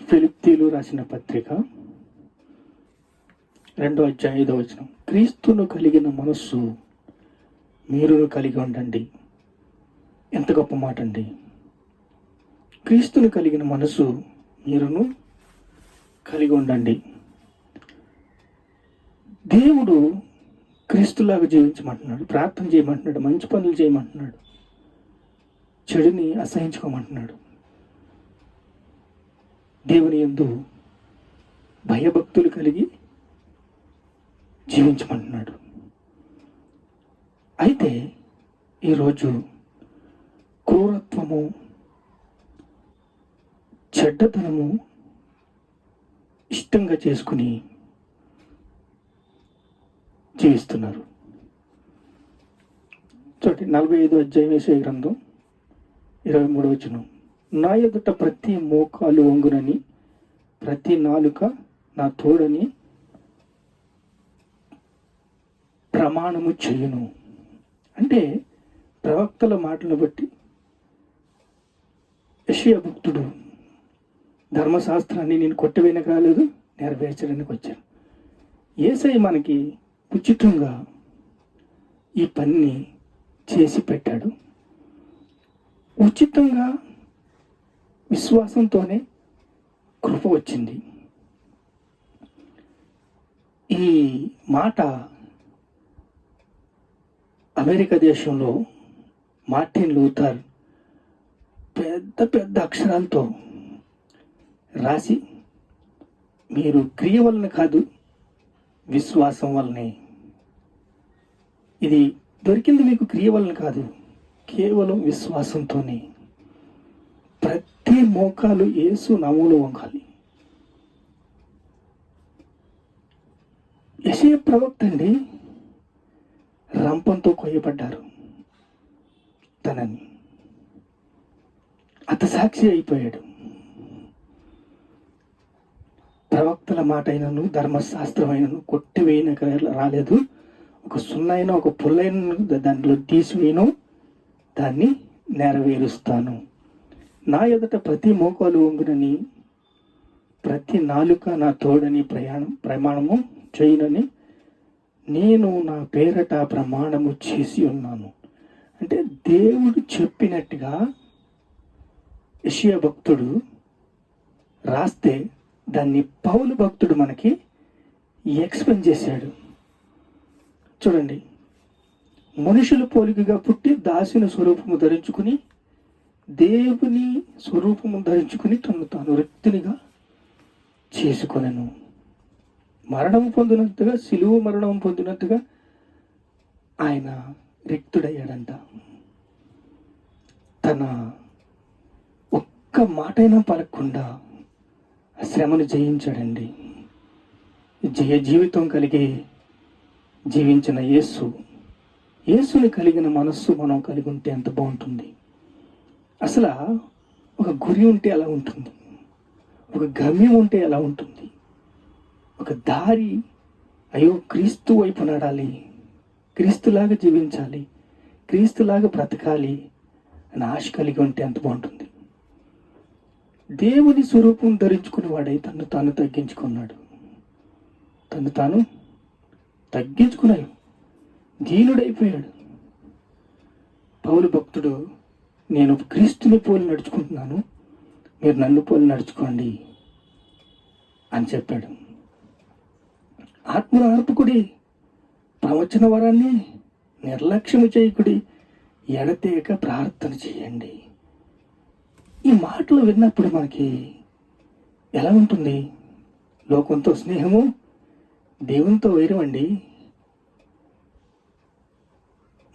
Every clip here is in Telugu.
ఫిలిప్పీయులు రాసిన పత్రిక 2వ అధ్యాయం 5వ వచనం. క్రీస్తును కలిగిన మనస్సు మీరును కలిగి ఉండండి. ఎంత గొప్ప మాట అండి! క్రీస్తును కలిగిన మనస్సు మీరును కలిగి ఉండండి. దేవుడు క్రీస్తులాగా జీవించమంటున్నాడు, ప్రార్థన చేయమంటున్నాడు, మంచి పనులు చేయమంటున్నాడు, చెడుని అసహించుకోమంటున్నాడు. దేవుని యందు భయభక్తులు కలిగి జీవించమంటున్నాడు. అయితే ఈరోజు క్రూరత్వము, చెడ్డతనము ఇష్టంగా చేసుకుని జీవిస్తున్నారు. చూడండి, 45వ అధ్యాయం యెషయా గ్రంథం 23వ వచనం. నా ఎదుట ప్రతి మోకాలు వంగునని, ప్రతి నాలుక నా తోడని ప్రమాణము చేయును. అంటే ప్రవక్తల మాటలను బట్టి యెషయా భక్తుడు ధర్మశాస్త్రాన్ని నేను కొట్టివేయనకు రాలేదు, నెరవేర్చడానికి వచ్చాను. యేసయ్య మనకి ఉచితంగా ఈ పనిని చేసి పెట్టాడు. ఉచితంగా విశ్వాసంతోనే కృప వచ్చింది. ఈ మాట అమెరికా దేశంలో మార్టిన్ లూథర్ పెద్ద పెద్ద అక్షరాలతో రాసి, మీరు క్రియ వలన కాదు, విశ్వాసం వల్లనే. ఇది దొరికింది మీకు క్రియ వలన కాదు, కేవలం విశ్వాసంతోనే. ప్రతి మోకాలు యేసు నామములో వంగాలి. యెషయా ప్రవక్త అండి రంపంతో కొయ్యబడ్డారు. తనని హతసాక్షి అయిపోయాడు. ప్రవక్తల మాట అయినను, ధర్మశాస్త్రమైనను కొట్టివేయన రాలేదు. ఒక సున్నైనా ఒక పుల్లైన దాంట్లో తీసివేయను, దాన్ని నెరవేరుస్తాను. నా ఎదుట ప్రతి మోకాలు వంగునని, ప్రతి నాలుక నా తోడని ప్రమాణము చేయనని నేను నా పేరట ప్రమాణము చేసి ఉన్నాను. అంటే దేవుడు చెప్పినట్టుగా యెషయా భక్తుడు రాస్తే దాన్ని పౌలు భక్తుడు మనకి ఎక్స్ప్లెయిన్ చేశాడు. చూడండి, మనుషుల పోలికగా పుట్టి దాసుని స్వరూపము ధరించుకుని, దేవుని స్వరూపము ధరించుకుని తను తాను రిక్తునిగా చేసుకొనెను. మరణం పొందినట్టుగా, సిలువ మరణం పొందినట్టుగా ఆయన రిక్తుడయ్యాడంట. తన ఒక్క మాటైనా పలకకుండా శ్రమను జయించాడండి. జయ జీవితం కలిగి జీవించిన యేసుని కలిగిన మనస్సు మనం కలిగి ఉంటే ఎంత బాగుంటుంది. అసలు ఒక గురి ఉంటే ఎలా ఉంటుంది, ఒక గమ్యం ఉంటే ఎలా ఉంటుంది, ఒక దారి, అయ్యో క్రీస్తు వైపు నడాలి, క్రీస్తులాగా జీవించాలి, క్రీస్తులాగా బ్రతకాలి అని ఆశ కలిగి ఉంటే ఎంత బాగుంటుంది. దేవుని స్వరూపం ధరించుకునేవాడై తను తాను తగ్గించుకున్నాడు. తను తాను తగ్గించుకున్నాడు, దీనుడైపోయాడు. పౌలు భక్తుడు, నేను క్రీస్తుని పోలి నడుచుకుంటున్నాను, మీరు నన్ను పోలి నడుచుకోండి అని చెప్పాడు. ఆత్మను ఆర్పుకుడి, ప్రవచన వరాన్ని నిర్లక్ష్యము చేయకుడి, ఎడతేక ప్రార్థన చేయండి. ఈ మాటలు విన్నప్పుడు మనకి ఎలా ఉంటుంది? లోకంతో స్నేహము, దేవునితో వైరం అండి.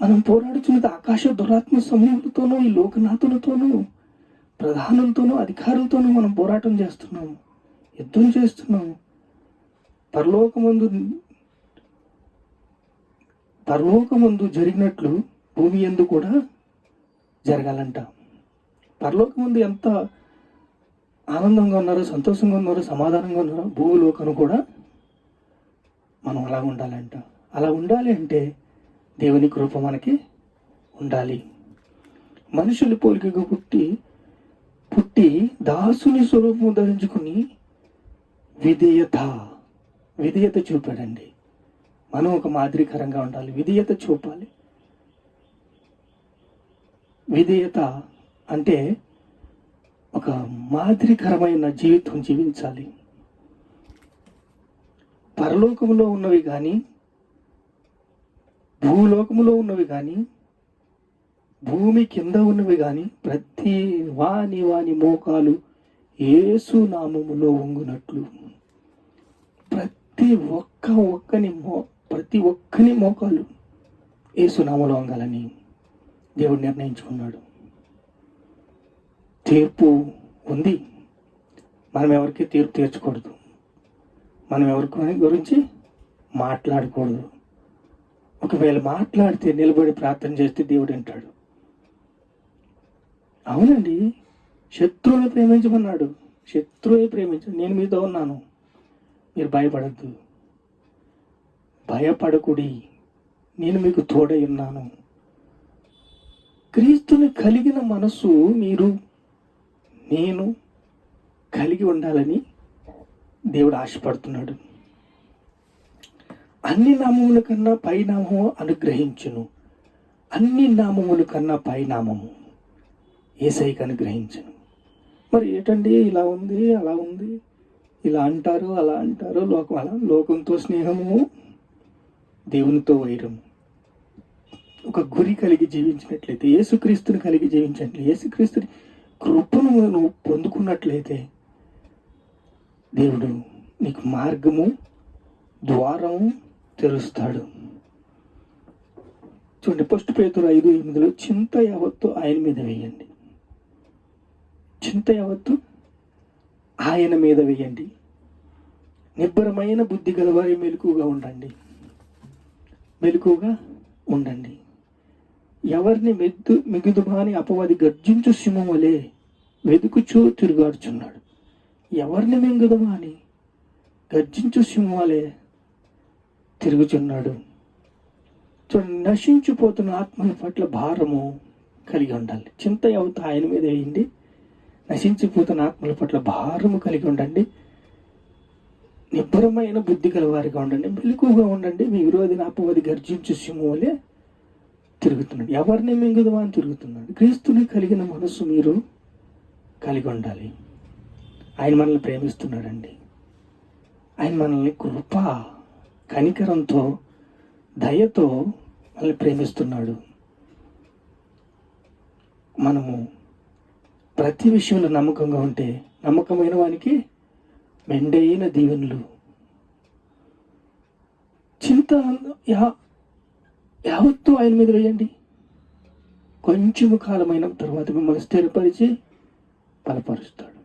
మనం పోరాడుతున్నది ఆకాశ దురాత్మ సమూహులతోనూ, ఈ లోకనాథులతోనూ, ప్రధానులతోనూ, అధికారులతోనూ మనం పోరాటం చేస్తున్నాము, యుద్ధం చేస్తున్నాము. పరలోకమందు జరిగినట్లు భూమి యందు కూడా జరగాలంట. పరలోకమందు ఎంత ఆనందంగా ఉన్నారో, సంతోషంగా ఉన్నారో, సమాధానంగా ఉన్నారో, భూలోకను కూడా మనం అలా ఉండాలంట. అలా ఉండాలి అంటే దేవుని కృప మనకి ఉండాలి. మనుషులు పోలికగా పుట్టి పుట్టి దాసుని స్వరూపం ధరించుకుని విధేయత చూపాడండి. మనం ఒక మాదిరికరంగా ఉండాలి, విధేయత చూపాలి. విధేయత అంటే ఒక మాదిరికరమైన జీవితం జీవించాలి. పరలోకములో ఉన్నవి కానీ, భూలోకములో ఉన్నవి కానీ, భూమి కింద ఉన్నవి కానీ ప్రతి వాని మోకాలు యేసు నామములో వంగునట్లు ప్రతి ఒక్కని మోకాలు యేసు నామములో వంగాలని దేవుడు నిర్ణయించుకున్నాడు. తీర్పు ఉంది, మనం ఎవరికి తీర్పు తీర్చకూడదు, మనం ఎవరి గురించి మాట్లాడకూడదు. ఒకవేళ మాట్లాడితే నిలబడి ప్రార్థన చేస్తే దేవుడు వింటాడు. అవునండి, శత్రువుని ప్రేమించమన్నాడు. శత్రువుని ప్రేమించండి, నేను మీతో ఉన్నాను, మీరు భయపడద్దు, భయపడకుడి, నేను మీకు తోడై ఉన్నాను. క్రీస్తుని కలిగిన మనస్సు నేను కలిగి ఉండాలని దేవుడు ఆశపడుతున్నాడు. అన్ని నామముల కన్నా పై నామము అనుగ్రహించును. అన్ని నామముల కన్నా పై నామము యేసయ్యకు అనుగ్రహించును. మరి ఏంటండి, ఇలా ఉంది అలా ఉంది, ఇలా అంటారు అలా అంటారు, లోకంతో స్నేహము, దేవునితో వైరము. ఒక గురి కలిగి జీవించినట్లయితే, యేసుక్రీస్తుని కలిగి జీవించినట్లయితే, యేసుక్రీస్తుని కృపను నువ్వు పొందుకున్నట్లయితే దేవుడు నీకు మార్గము, ద్వారము తెరుస్తాడు. చూడండి, 1 పేతురు 5:8 చింత యావత్తు ఆయన మీద వేయండి. చింత యావత్తు ఆయన మీద వేయండి. నిబ్బరమైన బుద్ధి గలవారి మెలకుగా ఉండండి. ఎవరిని మిగుదుమాని అపవాది గర్జించు సింహం వలె వెదుకుచూ తిరుగాడుచున్నాడు. ఎవరిని మింగుదుమాని గర్జించు సింహం వలె తిరుగుచున్నాడు. చూడండి, నశించిపోతున్న ఆత్మల పట్ల భారము కలిగి ఉండాలి. చింత యావత్తు ఆయన మీద వేయండి. నశించిపోతున్న ఆత్మల పట్ల భారము కలిగి ఉండండి. నిబ్బరమైన బుద్ధి గలవారిగా ఉండండి. మెలకుగా ఉండండి. మీ విరోధిని అపవాది గర్జించు సింహం వలె తిరుగుతున్నాడు. ఎవరిని మింగుదమా అని తిరుగుతున్నాడు. క్రీస్తుని కలిగిన మనస్సు మీరు కలిగి ఉండాలి. ఆయన మనల్ని ప్రేమిస్తున్నాడండి. ఆయన మనల్ని కృప, కనికరంతో, దయతో మనల్ని ప్రేమిస్తున్నాడు. మనము ప్రతి విషయంలో నమ్మకంగా ఉంటే, నమ్మకమైన వానికి మెండైన దీవెనలు. చింత యావత్తు ఆయన మీద వేయండి. కొంచెము కాలమైన తర్వాత మిమ్మల్ని స్థిరపరిచి బలపరుస్తాడు.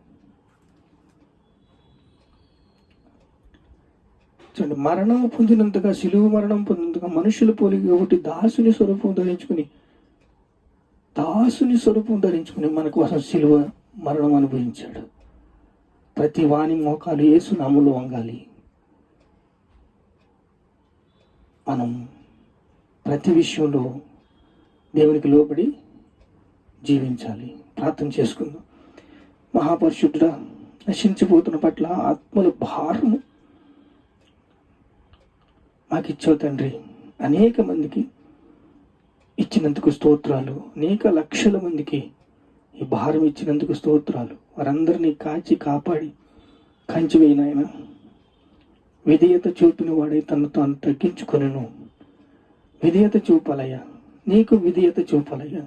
చూడండి, మరణం పొందినంతగా, శిలువ మరణం పొందినంతగా మనుషుల పోలిక ఒకటి దాసుని స్వరూపం ధరించుకుని మన కోసం శిలువ మరణం అనుభవించాడు. ప్రతి వాని మోకాలు యేసు నామములో వంగాలి. మనం ప్రతి విషయంలో దేవునికి లోబడి జీవించాలి. ప్రార్థన చేసుకుందాం. మహాపరిశుద్ధుడా, నశించిపోతున్న పట్ల ఆత్మల భారము మాకు ఇచ్చావు తండ్రి. అనేక మందికి ఇచ్చినందుకు స్తోత్రాలు. అనేక లక్షల మందికి ఈ భారం ఇచ్చినందుకు స్తోత్రాలు. వారందరినీ కాచి కాపాడి కంచివేయినాయన. విధేయత చూపిన వాడే తను తాను తగ్గించుకొనెను. విధేయత చూపాలయ్యా, నీకు విధేయత చూపాలయ్యా,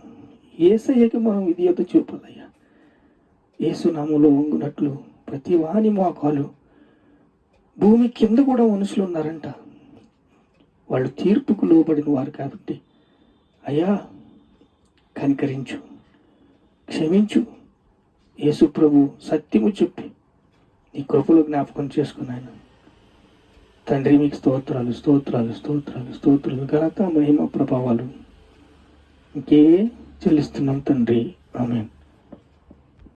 యేసయ్యకి మనం విధేయత చూపాలయ్యా. యేసు నామములో వంగునట్లు ప్రతి వాని మోకాలు, భూమి కింద కూడా మనుషులు ఉన్నారంట, వాళ్ళు తీర్పుకు లోబడిన వారు కాబట్టి అయ్యా కనికరించు, క్షమించు. యేసు ప్రభు సత్యము చెప్పి నీ కృపలో జ్ఞాపకం చేసుకున్నాను తండ్రి. మీకు స్తోత్రాలు. ఘనత, మహిమ, ప్రభావాలు ఇంకే చెల్లిస్తున్నాం తండ్రి. ఆమేన్.